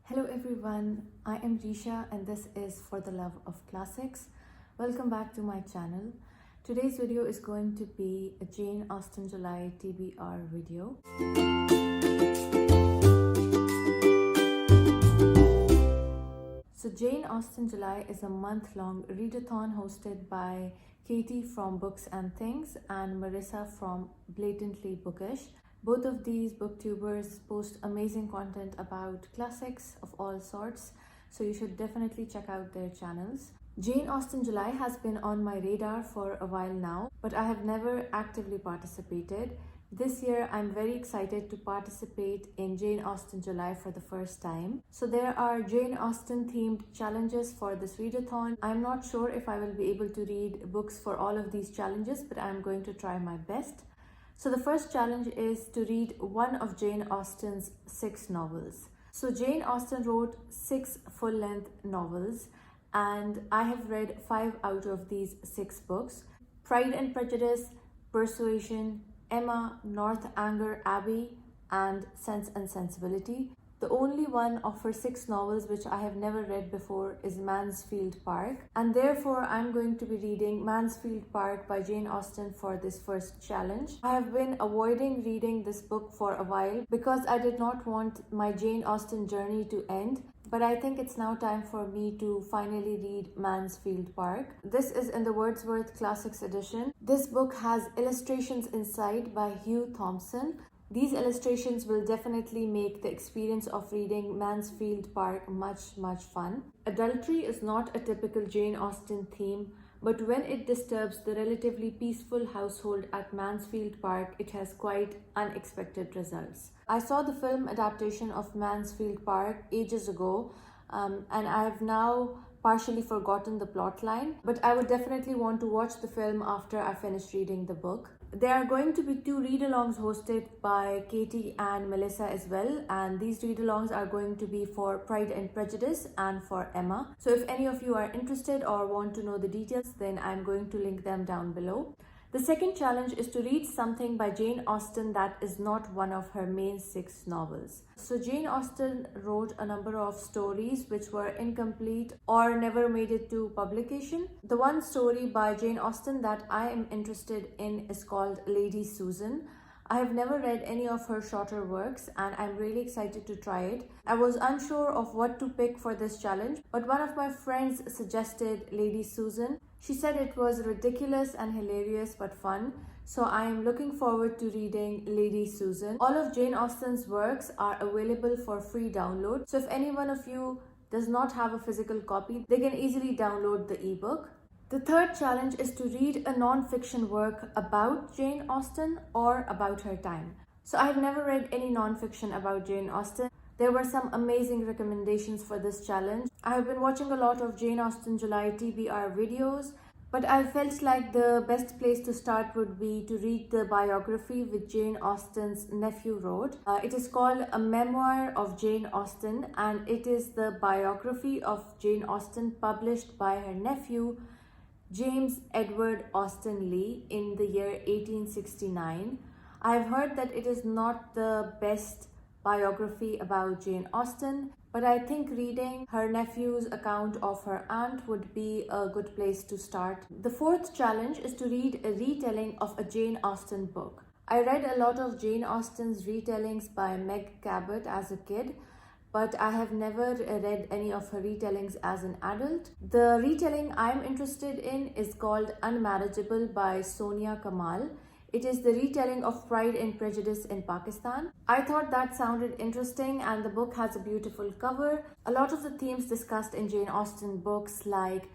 Hello everyone, I am Reesha and this is For the Love of Classics. Welcome back to my channel. Today's video is going to be a Jane Austen July TBR video. So Jane Austen July is a month-long readathon hosted by Katie from Books and Things and Merissa from Blatantly Bookish. Both of these booktubers post amazing content about classics of all sorts, so you should definitely check out their channels. Jane Austen July has been on my radar for a while now, but I have never actively participated. This year, I'm very excited to participate in Jane Austen July for the first time. So there are Jane Austen themed challenges for this readathon. I'm not sure if I will be able to read books for all of these challenges, but I'm going to try my best. So the first challenge is to read one of Jane Austen's 6 novels. So Jane Austen wrote 6 full-length novels and I have read 5 out of these 6 books. Pride and Prejudice, Persuasion, Emma, Northanger Abbey and Sense and Sensibility. The only one of her 6 novels which I have never read before is Mansfield Park, and therefore I'm going to be reading Mansfield Park by Jane Austen for this first challenge. I have been avoiding reading this book for a while because I did not want my Jane Austen journey to end, but I think it's now time for me to finally read Mansfield Park. This is in the Wordsworth Classics edition. This book has illustrations inside by Hugh Thompson. These illustrations will definitely make the experience of reading Mansfield Park much fun. Adultery is not a typical Jane Austen theme, but when it disturbs the relatively peaceful household at Mansfield Park, it has quite unexpected results. I saw the film adaptation of Mansfield Park ages ago, and I have now partially forgotten the plotline, but I would definitely want to watch the film after I finish reading the book. There are going to be 2 read-alongs hosted by Katie and Melissa as well, and these read-alongs are going to be for Pride and Prejudice and for Emma. So if any of you are interested or want to know the details, then I'm going to link them down below. The second challenge is to read something by Jane Austen that is not one of her main 6 novels. So Jane Austen wrote a number of stories which were incomplete or never made it to publication. The one story by Jane Austen that I am interested in is called Lady Susan. I have never read any of her shorter works and I'm really excited to try it. I was unsure of what to pick for this challenge, but one of my friends suggested Lady Susan. She said it was ridiculous and hilarious but fun, so I am looking forward to reading Lady Susan. All of Jane Austen's works are available for free download, so if any one of you does not have a physical copy, they can easily download the ebook. The third challenge is to read a non-fiction work about Jane Austen or about her time. So I have never read any non-fiction about Jane Austen. There were some amazing recommendations for this challenge. I have been watching a lot of Jane Austen July TBR videos, but I felt like the best place to start would be to read the biography which Jane Austen's nephew wrote. It is called A Memoir of Jane Austen, and it is the biography of Jane Austen published by her nephew James Edward Austen Lee in the year 1869. I have heard that it is not the best biography about Jane Austen, but I think reading her nephew's account of her aunt would be a good place to start. The fourth challenge is to read a retelling of a Jane Austen book. I read a lot of Jane Austen's retellings by Meg Cabot as a kid, but I have never read any of her retellings as an adult. The retelling I'm interested in is called Unmarriageable by Sonia Kamal. It is the retelling of Pride and Prejudice in Pakistan. I thought that sounded interesting and the book has a beautiful cover. A lot of the themes discussed in Jane Austen books like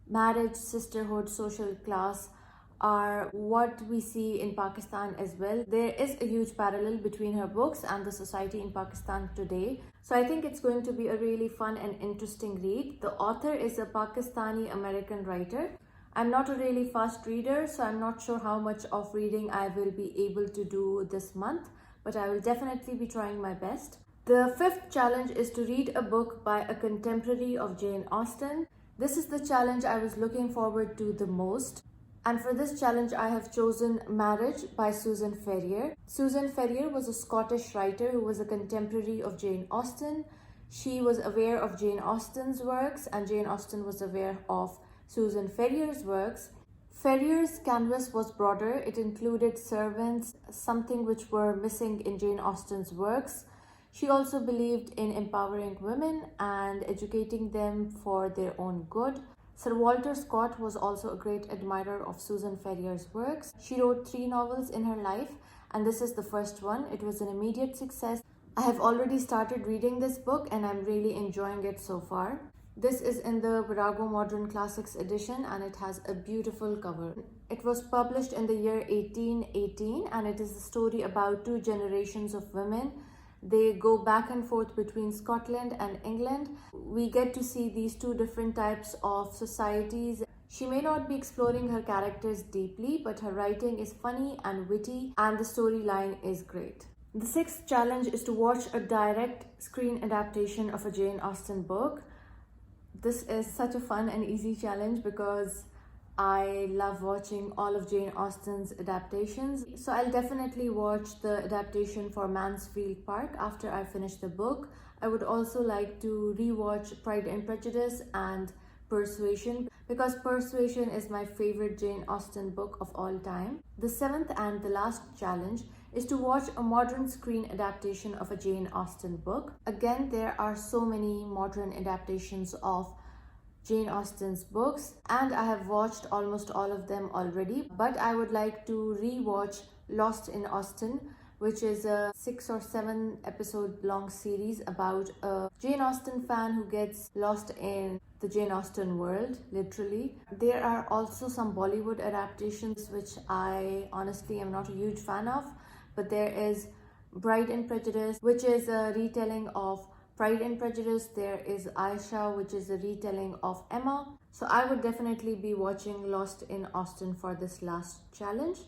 marriage, sisterhood, social class are what we see in Pakistan as well. There is a huge parallel between her books and the society in Pakistan today. So I think it's going to be a really fun and interesting read. The author is a Pakistani American writer. I'm not a really fast reader, so I'm not sure how much of reading I will be able to do this month, but I will definitely be trying my best. The fifth challenge is to read a book by a contemporary of Jane Austen. This is the challenge I was looking forward to the most. And for this challenge, I have chosen Marriage by Susan Ferrier. Susan Ferrier was a Scottish writer who was a contemporary of Jane Austen. She was aware of Jane Austen's works, and Jane Austen was aware of Susan Ferrier's works. Ferrier's canvas was broader. It included servants, something which were missing in Jane Austen's works. She also believed in empowering women and educating them for their own good. Sir Walter Scott was also a great admirer of Susan Ferrier's works. She wrote 3 novels in her life, and this is the first one. It was an immediate success. I have already started reading this book and I'm really enjoying it so far. This is in the Virago Modern Classics edition and it has a beautiful cover. It was published in the year 1818 and it is a story about 2 generations of women. They go back and forth between Scotland and England. We get to see these 2 different types of societies. She may not be exploring her characters deeply, but her writing is funny and witty and the storyline is great. The 6th challenge is to watch a direct screen adaptation of a Jane Austen book. This is such a fun and easy challenge because I love watching all of Jane Austen's adaptations. So I'll definitely watch the adaptation for Mansfield Park after I finish the book. I would also like to rewatch Pride and Prejudice and Persuasion because Persuasion is my favorite Jane Austen book of all time. The 7th and the last challenge is to watch a modern screen adaptation of a Jane Austen book. Again, there are so many modern adaptations of Jane Austen's books and I have watched almost all of them already, but I would like to re-watch Lost in Austen, which is a 6 or 7 episode long series about a Jane Austen fan who gets lost in the Jane Austen world, literally. There are also some Bollywood adaptations which I honestly am not a huge fan of, but there is Bride and Prejudice, which is a retelling of Pride and Prejudice. There is Aisha, which is a retelling of Emma. So I would definitely be watching Lost in Austen for this last challenge.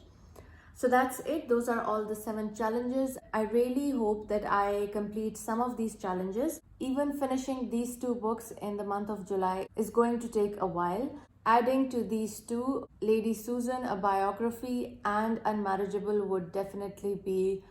So that's it. Those are all the 7 challenges. I really hope that I complete some of these challenges. Even finishing these 2 books in the month of July is going to take a while. Adding to these 2, Lady Susan, a biography, and Unmarriageable would definitely be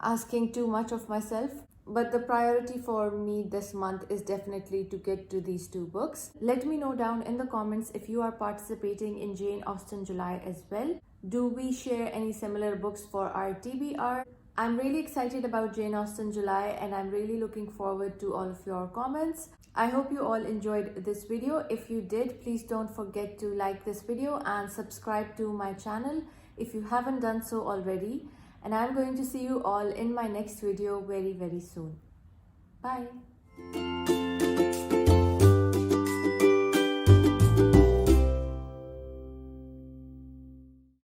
asking too much of myself. But the priority for me this month is definitely to get to these 2 books. Let me know down in the comments if you are participating in Jane Austen July as well. Do we share any similar books for our TBR? I'm really excited about Jane Austen July and I'm really looking forward to all of your comments. I hope you all enjoyed this video. If you did, please don't forget to like this video and subscribe to my channel if you haven't done so already. And I'm going to see you all in my next video very soon. Bye.